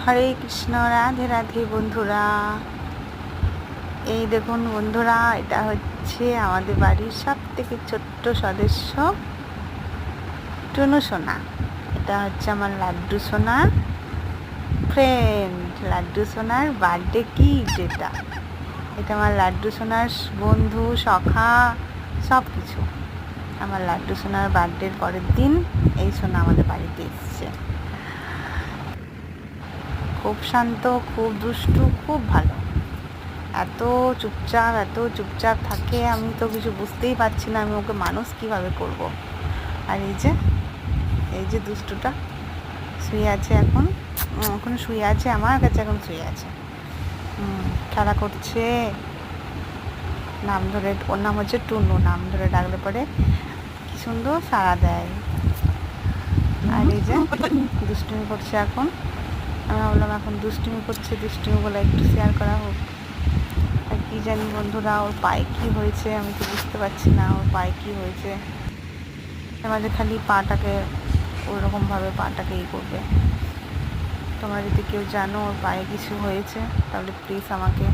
হরে কৃষ্ণ, রাধে রাধে বন্ধুরা। এই দেখুন বন্ধুরা, এটা হচ্ছে আমাদের বাড়ির সব থেকে ছোট্ট সদস্য টুনু সোনা। এটা হচ্ছে আমার লাড্ডু সোনা ফ্রেন্ড, লাড্ডু সোনার বার্থডে গিফট। এটা আমার লাড্ডু সোনার বন্ধু, সখা, সব কিছু। আমার লাড্ডু সোনার বার্থডের পরের দিন এই সোনা আমাদের বাড়িতে এসছে। খুব শান্ত, খুব দুষ্টু, খুব ভালো। এত চুপচাপ থাকে, আমি তো কিছু বুঝতেই পারছি না আমি ওকে মানুষ কিভাবে করব। আর এই যে দুষ্টুটা শুয়ে আছে, এখন শুয়ে আছে আমার কাছে, এখন শুয়ে আছে, খেলা করছে। নাম ধরে, ওর নাম হচ্ছে টুনু, নাম ধরে ডাকলে পরে কি সুন্দর সাড়া দেয়। আর এই যে দুষ্টুমি করছে এখন। আমি ভাবলাম এখন দুষ্টুমি করছে, দুষ্টুমি বলে একটু শেয়ার করা হোক। আর কি জানি বন্ধুরা, ওর পায়ে কী হয়েছে আমি তো বুঝতে পারছি না ওর পায়ে কী হয়েছে। মাঝে খালি পাটাকে ওইরকমভাবে পাটাকে করবে। তোমরা যদি কেউ জানো ওর পায়ে কিছু হয়েছে তাহলে প্লিজ আমাকে।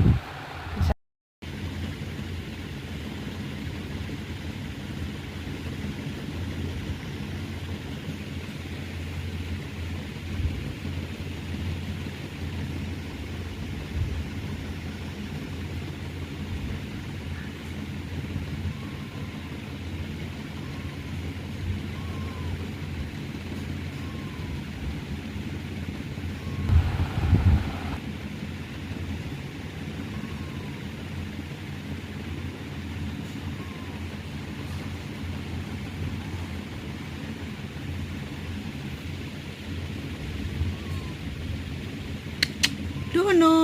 টুনু